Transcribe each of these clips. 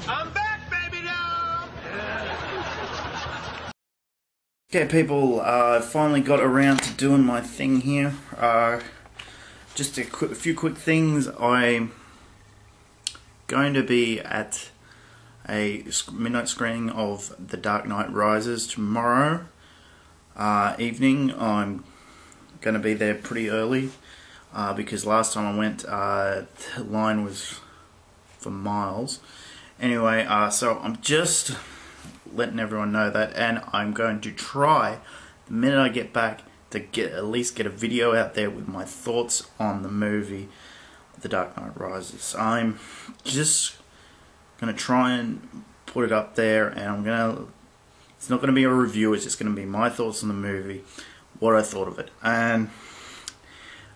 I'm back, baby doll! Okay, people, I finally got around to doing my thing here. Just a few quick things. I'm going to be at a midnight screening of The Dark Knight Rises tomorrow evening. I'm going to be there pretty early because last time I went, the line was for miles. Anyway, so I'm just letting everyone know that, and I'm going to try the minute I get back to at least get a video out there with my thoughts on the movie The Dark Knight Rises. I'm just gonna try and put it up there, and it's not gonna be a review, it's just gonna be my thoughts on the movie, what I thought of it. And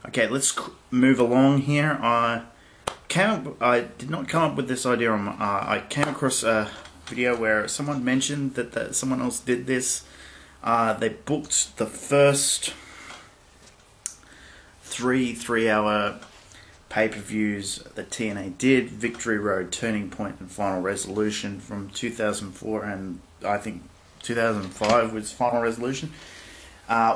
okay, let's move along here. I did not come up with this idea on I came across a video where someone mentioned that someone else did this. They booked the first three-hour pay-per-views that TNA did: Victory Road, Turning Point, and Final Resolution from 2004, and I think 2005 was Final Resolution,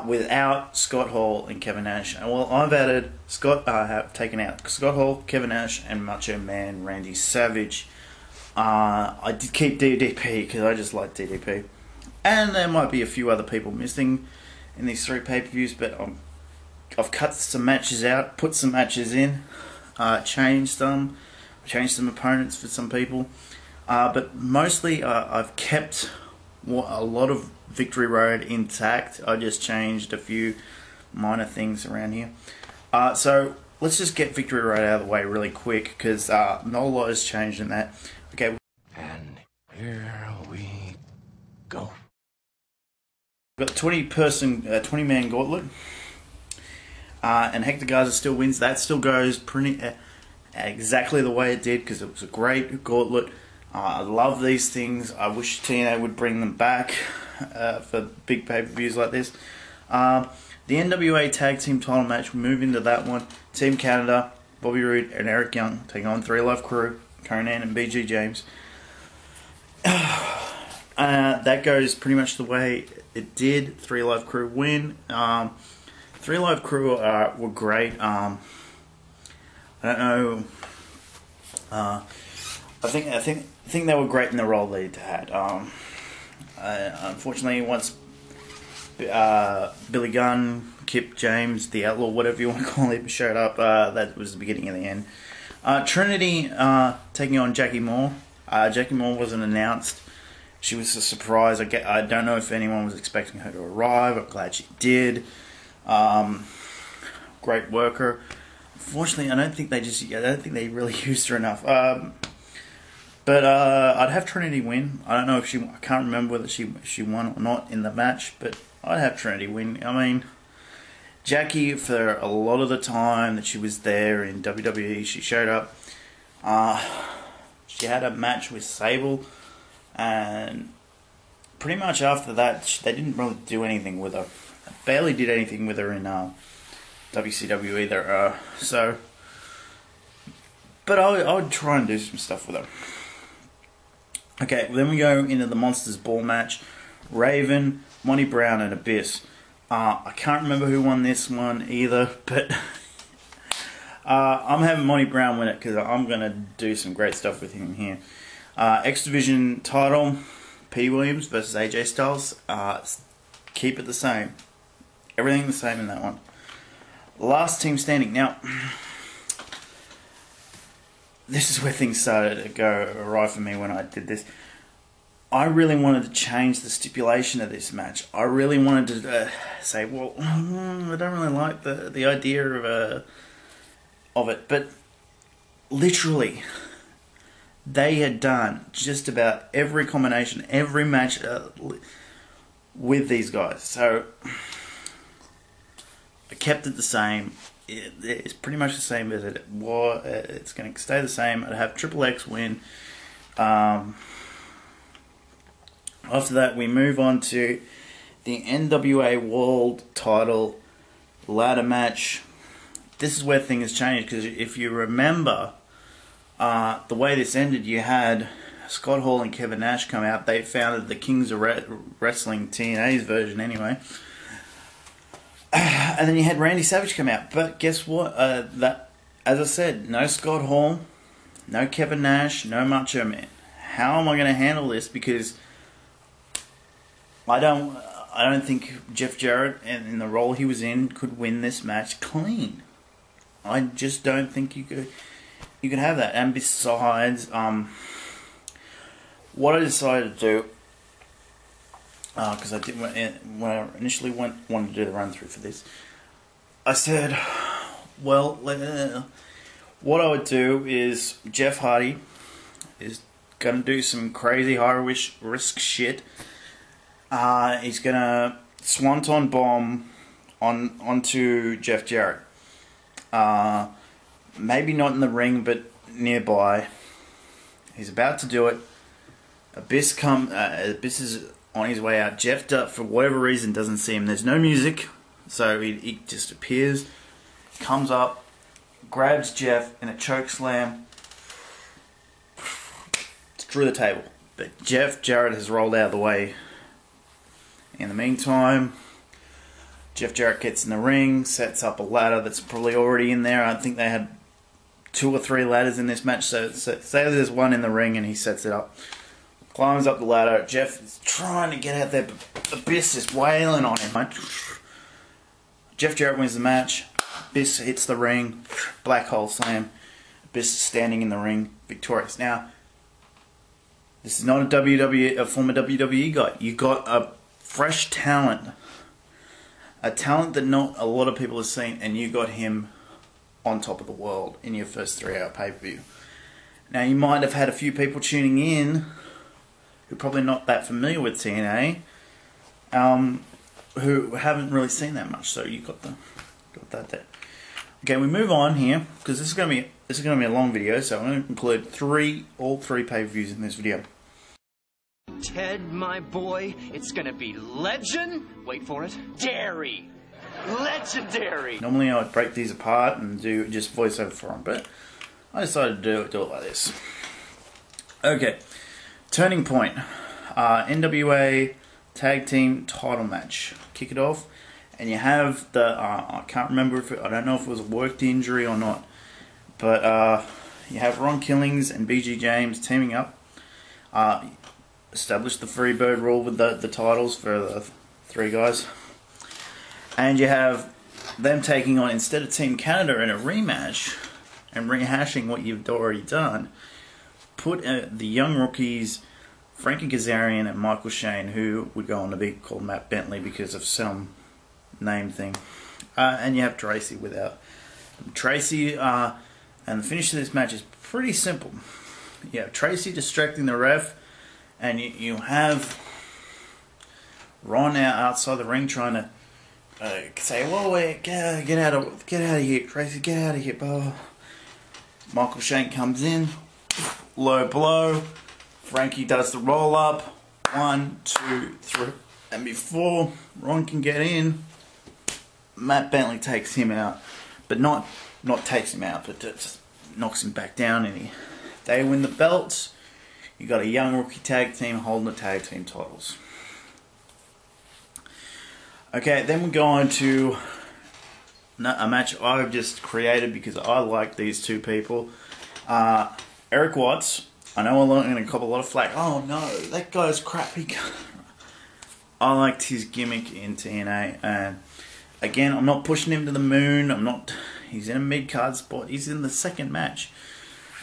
without Scott Hall and Kevin Nash. And well, I've added have taken out Scott Hall, Kevin Nash, and Macho Man Randy Savage. I did keep DDP because I just like DDP. And there might be a few other people missing in these three pay-per-views, but I've cut some matches out, put some matches in, changed some opponents for some people, but mostly I've kept a lot of Victory Road intact. I just changed a few minor things around here. So let's just get Victory Road out of the way really quick, because not a lot has changed in that. Okay. And here we go. We've got 20-man gauntlet, and Hector Garaz still wins. That still goes pretty exactly the way it did, because it was a great gauntlet. I love these things. I wish TNA would bring them back for big pay-per-views like this. The NWA Tag Team Title match, we move into that one. Team Canada, Bobby Roode and Eric Young taking on 3 Live Crew, Konnan and BG James. That goes pretty much the way it did. 3 Live Crew win. 3 Live Crew were great. I don't know. I think they were great in the role they had. Unfortunately, once Billy Gunn, Kip James, the Outlaw, whatever you want to call him, showed up, that was the beginning of the end. Trinity taking on Jackie Moore. Jackie Moore wasn't announced. She was a surprise. I don't know if anyone was expecting her to arrive. I'm glad she did. Great worker. Unfortunately, I don't think they really used her enough. But I'd have Trinity win. I don't know if I can't remember whether she won or not in the match, but I'd have Trinity win. I mean, Jackie, for a lot of the time that she was there in WWE, she showed up. She had a match with Sydal, and pretty much after that, they didn't really do anything with her. Barely did anything with her in WCW either. But I would try and do some stuff with her. Okay, then we go into the Monsters Ball match. Raven, Monty Brown, and Abyss. I can't remember who won this one either, but I'm having Monty Brown win it because I'm going to do some great stuff with him here. X Division title, P. Williams versus AJ Styles. Keep it the same. Everything the same in that one. Last team standing. Now, this is where things started to go awry for me when I did this. I really wanted to change the stipulation of this match. I really wanted to say, well, I don't really like the idea of it. But literally, they had done just about every combination, every match with these guys. So I kept it the same. It's pretty much the same as it was. It's going to stay the same. I'd have Triple X win. After that, we move on to the NWA World Title ladder match. This is where things changed, because if you remember, the way this ended, you had Scott Hall and Kevin Nash come out. They founded the Kings of Wrestling, TNA's version anyway. And then you had Randy Savage come out. But guess what? As I said, no Scott Hall, no Kevin Nash, no Macho Man. How am I going to handle this? Because I don't think Jeff Jarrett, in the role he was in, could win this match clean. I just don't think you could have that. And besides, what I decided to do, because I did when I initially wanted to do the run through for this, I said, well, what I would do is Jeff Hardy is gonna do some crazy high risk shit. He's gonna swanton bomb onto Jeff Jarrett. Maybe not in the ring, but nearby. He's about to do it. Abyss is on his way out. Jeff Dutt, for whatever reason, doesn't see him. There's no music, so he just appears, comes up, grabs Jeff in a choke slam through the table. But Jeff Jarrett has rolled out of the way. In the meantime, Jeff Jarrett gets in the ring, sets up a ladder that's probably already in there. I think they had 2 or 3 ladders in this match, so say there's one in the ring and he sets it up. Climbs up the ladder. Jeff is trying to get out there, but Abyss is wailing on him. Jeff Jarrett wins the match. Abyss hits the ring. Black hole slam. Abyss is standing in the ring, victorious. Now, this is not a former WWE guy. You got a fresh talent. A talent that not a lot of people have seen, and you got him on top of the world in your first 3-hour pay-per-view. Now, you might have had a few people tuning in who are probably not that familiar with TNA, who haven't really seen that much. So you got that there. Okay, we move on here because this is going to be a long video. So I'm going to include all three pay-per-views in this video. Ted, my boy, it's gonna be legend. Wait for it. Dairy. Legendary. Normally I would break these apart and do just voiceover for them, but I decided to do it like this. Okay, turning point. NWA Tag Team Title match. Kick it off, and you have the I can't remember I don't know if it was a worked injury or not, but you have Ron Killings and BG James teaming up. Established the Freebird rule with the titles for the 3 guys. And you have them taking on, instead of Team Canada in a rematch and rehashing what you've already done, put the young rookies, Frankie Kazarian and Michael Shane, who would go on to be called Matt Bentley because of some name thing. And you have Tracy without. Tracy, and the finish of this match is pretty simple. You have Tracy distracting the ref, and you have Ron outside the ring trying to say, "Whoa, wait, get out of here, Tracy, get out of here." Blah. Michael Shane comes in, low blow. Frankie does the roll up, 1, 2, 3, and before Ron can get in, Matt Bentley takes him out, but not takes him out, but just knocks him back down, and they win the belts. You got a young rookie tag team holding the tag team titles. Okay, then we go on to a match I've just created because I like these 2 people. Eric Watts. I know I'm going to cop a lot of flack. Oh no, that guy's crappy. I liked his gimmick in TNA, and again, I'm not pushing him to the moon. He's in a mid-card spot. He's in the 2nd match,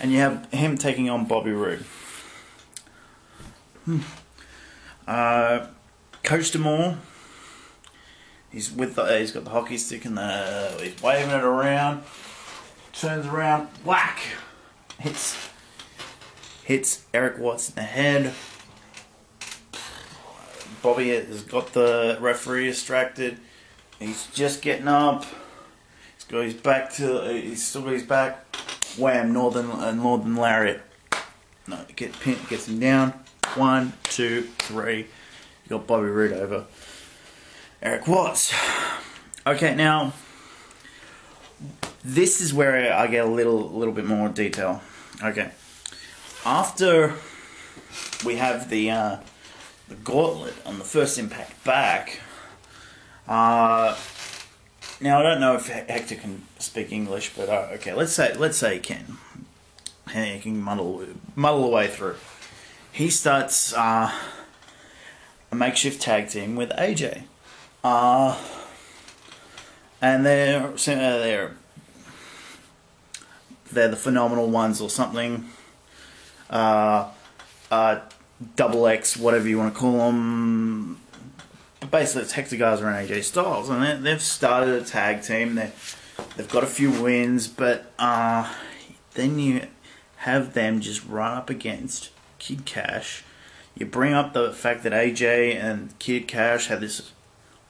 and you have him taking on Bobby Roode. Coach D'Amore, he's got the hockey stick and he's waving it around, turns around, whack, hits Eric Watts in the head. Bobby has got the referee distracted. He's just getting up. He's still got his back. Wham! Northern Lariat. No, gets him down. 1, 2, 3. You got Bobby Roode over Eric Watts. Okay, now this is where I get a little bit more detail. Okay, after we have the gauntlet on the first Impact back. Now I don't know if Hector can speak English, but okay, let's say he can. He can muddle away through. He starts a makeshift tag team with AJ, and they're the phenomenal ones or something. Double X, whatever you want to call them. But basically, it's Hector Garaz and AJ Styles, and they've started a tag team. They've got a few wins, but then you have them just run up against Kid Cash. You bring up the fact that AJ and Kid Cash had this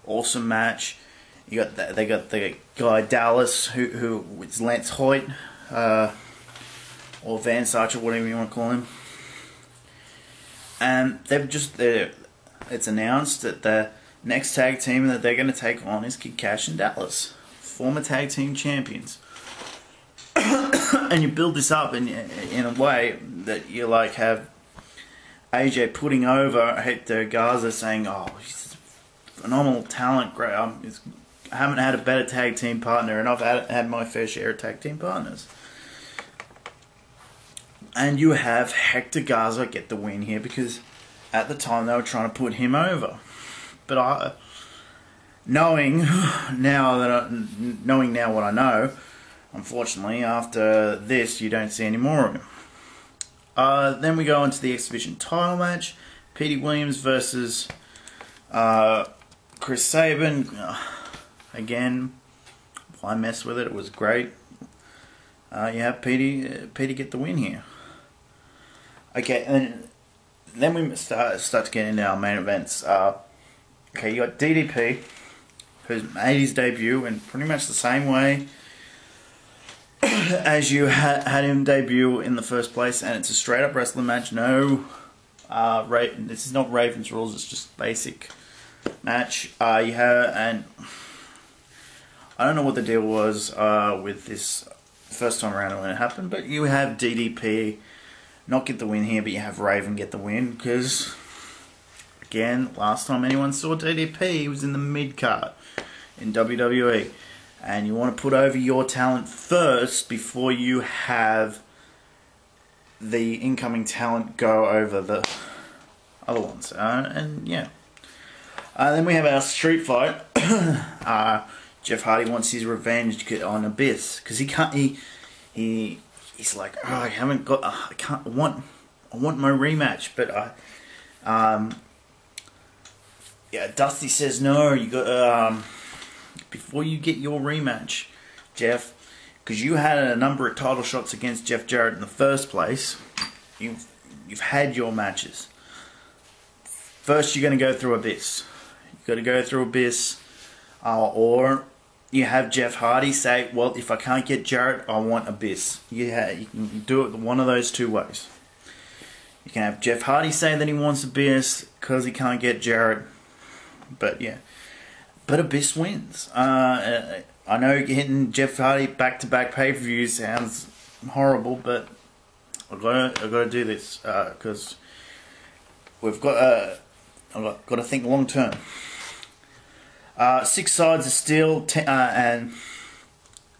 awesome match. They got the guy Dallas who is Lance Hoyt, or Vance Archer, whatever you want to call him. And it's announced that the next tag team that they're going to take on is Kid Cash and Dallas, former tag team champions. And you build this up in a way that you like have AJ putting over Hector Garza, saying, "Oh, he's a phenomenal talent, great. I haven't had a better tag team partner, and I've had my fair share of tag team partners." And you have Hector Garza get the win here because at the time they were trying to put him over. But knowing now what I know, unfortunately, after this, you don't see any more of him. Then we go into the exhibition title match. Petey Williams versus Chris Sabin. Again, why mess with it? It was great. You have Petey get the win here. Okay, and then we start to get into our main events. Okay, you got DDP, who's made his debut in pretty much the same way as you had him debut in the first place, and it's a straight up wrestling match. No, this is not Raven's rules. It's just basic match. You have, and I don't know what the deal was with this first time around when it happened, but you have DDP not get the win here, but you have Raven get the win because, again, last time anyone saw DDP, he was in the mid card in WWE. And you want to put over your talent first before you have the incoming talent go over the other ones. And yeah. Then we have our street fight. Jeff Hardy wants his revenge on Abyss because he can't. He's like, oh, I haven't got. I can't. I want my rematch, but yeah. Dusty says no. You got before you get your rematch, Jeff, because you had a number of title shots against Jeff Jarrett in the first place. You've had your matches. First, you're going to go through Abyss. You've got to go through Abyss, or you have Jeff Hardy say, well, if I can't get Jarrett, I want Abyss. You can do it one of those two ways. You can have Jeff Hardy say that he wants Abyss because he can't get Jarrett. But yeah. But Abyss wins. I know hitting Jeff Hardy back-to-back pay-per-views sounds horrible, but I've got to do this because we've got I've got to think long term. 6 sides of steel, and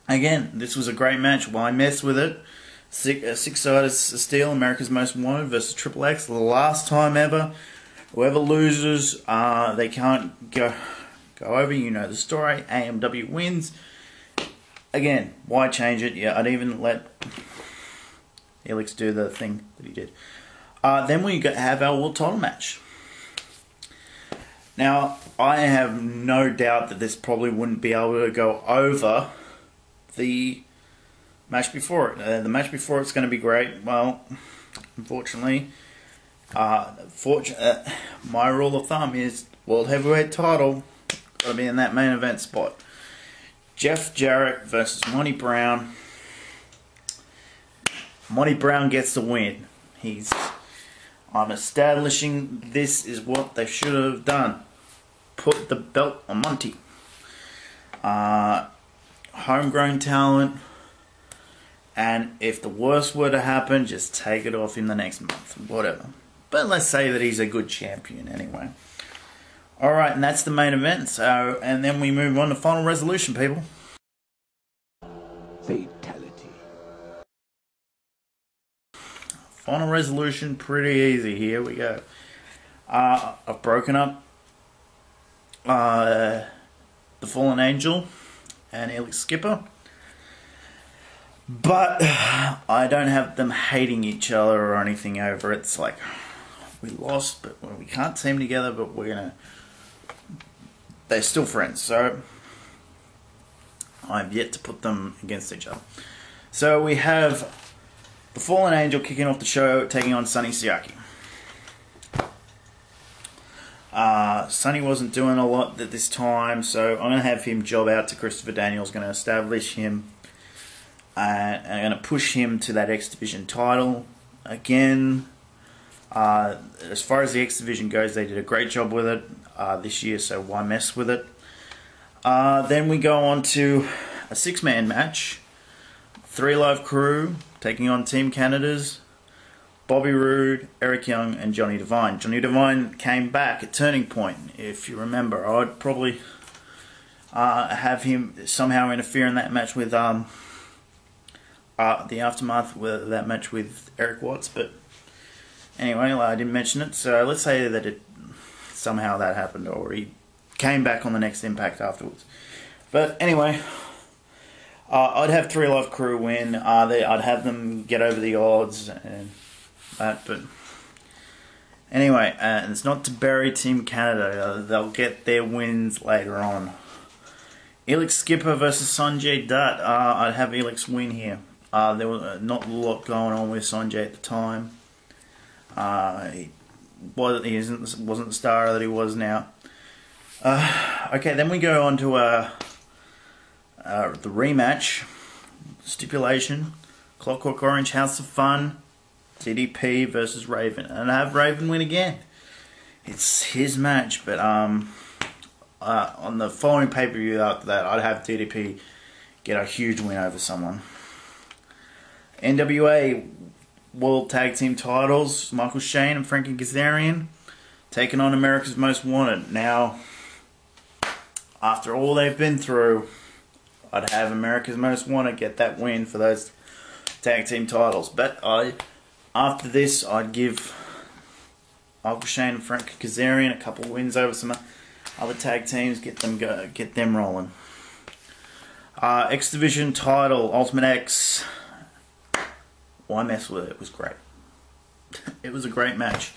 again, this was a great match. Why mess with it? 6 sides of steel, America's Most Wanted versus Triple X. The last time ever. Whoever loses, they can't go over. You know the story. AMW wins. Again, why change it? Yeah, I'd even let Elix do the thing that he did. Then we have our World Title match. Now, I have no doubt that this probably wouldn't be able to go over the match before it. The match before it's going to be great. Well, unfortunately, my rule of thumb is World Heavyweight Title got to be in that main event spot. Jeff Jarrett versus Monty Brown. Monty Brown gets the win. I'm establishing this is what they should have done. Put the belt on Monty. Homegrown talent. And if the worst were to happen, just take it off in the next month. Whatever. but let's say that he's a good champion anyway. Alright, and that's the main event. So, and then we move on to Final Resolution, people. Fatality. Final Resolution, pretty easy. Here we go. I've broken up the Fallen Angel and Elix Skipper, but I don't have them hating each other or anything over it. It's like, we lost, but we can't team together, but they're still friends, so I've yet to put them against each other. So we have the Fallen Angel kicking off the show, taking on Sonny Siaki. Sonny wasn't doing a lot at this time, so I'm going to have him job out to Christopher Daniels, going to establish him, and I'm going to push him to that X Division title. Again, as far as the X Division goes, they did a great job with it this year, so why mess with it? Then we go on to a 6-man match. 3 Live Crew taking on Team Canada's Bobby Roode, Eric Young, and Johnny Devine. Johnny Devine came back at Turning Point, if you remember. I'd probably have him somehow interfere in that match with the aftermath with that match with Eric Watts, but anyway, I didn't mention it, so let's say that somehow that happened, or he came back on the next Impact afterwards. But anyway, I'd have 3 Live Crew win. I'd have them get over the odds and that, but anyway, and it's not to bury Team Canada. They'll get their wins later on. Elix Skipper versus Sonjay Dutt. I'd have Elix win here. There was not a lot going on with Sonjay at the time. He wasn't the star that he was now. Okay, then we go on to the rematch. Stipulation: Clockwork Orange, House of Fun, DDP versus Raven, and I have Raven win again. It's his match, but on the following pay-per-view after that, I'd have DDP get a huge win over someone. NWA World Tag Team Titles, Michael Shane and Frankie Kazarian taking on America's Most Wanted. Now, after all they've been through, I'd have America's Most Wanted get that win for those tag team titles. But after this, I'd give Michael Shane and Frankie Kazarian a couple of wins over some other tag teams, get them rolling. X Division title, Ultimate X. Why mess with it? It was great. It was a great match.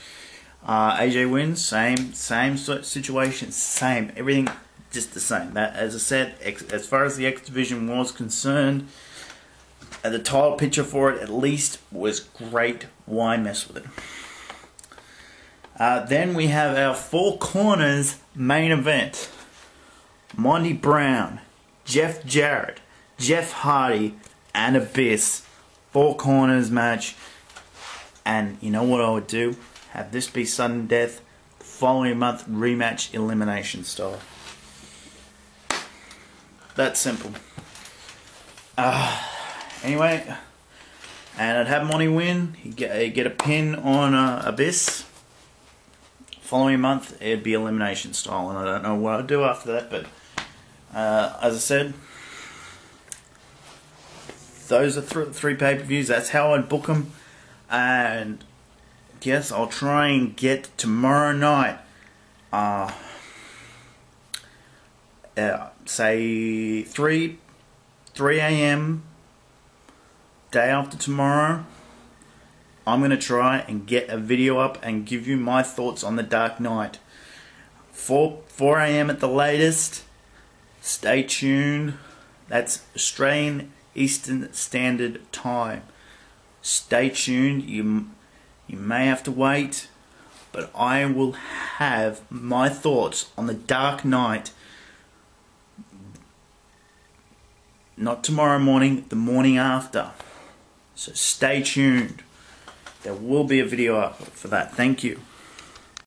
AJ wins, same situation, same, everything just the same. That, as I said, as far as the X Division was concerned, the title picture for it at least was great. Why mess with it? Then we have our Four Corners main event. Monty Brown, Jeff Jarrett, Jeff Hardy, and Abyss. Four Corners match. And you know what I would do? Have this be sudden death, the following month rematch elimination style. That's simple. Anyway, and I'd have Monty win. He'd get a pin on Abyss. Following month, it'd be elimination style, and I don't know what I'd do after that, but as I said, those are three pay-per-views. That's how I'd book them. And yes, I'll try and get tomorrow night, say 3 a.m. day after tomorrow. I'm going to try and get a video up and give you my thoughts on the Dark Knight. 4 a.m. at the latest. Stay tuned. That's Australian Eastern Standard Time. Stay tuned. You may have to wait, but I will have my thoughts on the Dark Knight not tomorrow morning, the morning after. So stay tuned. There will be a video up for that. Thank you.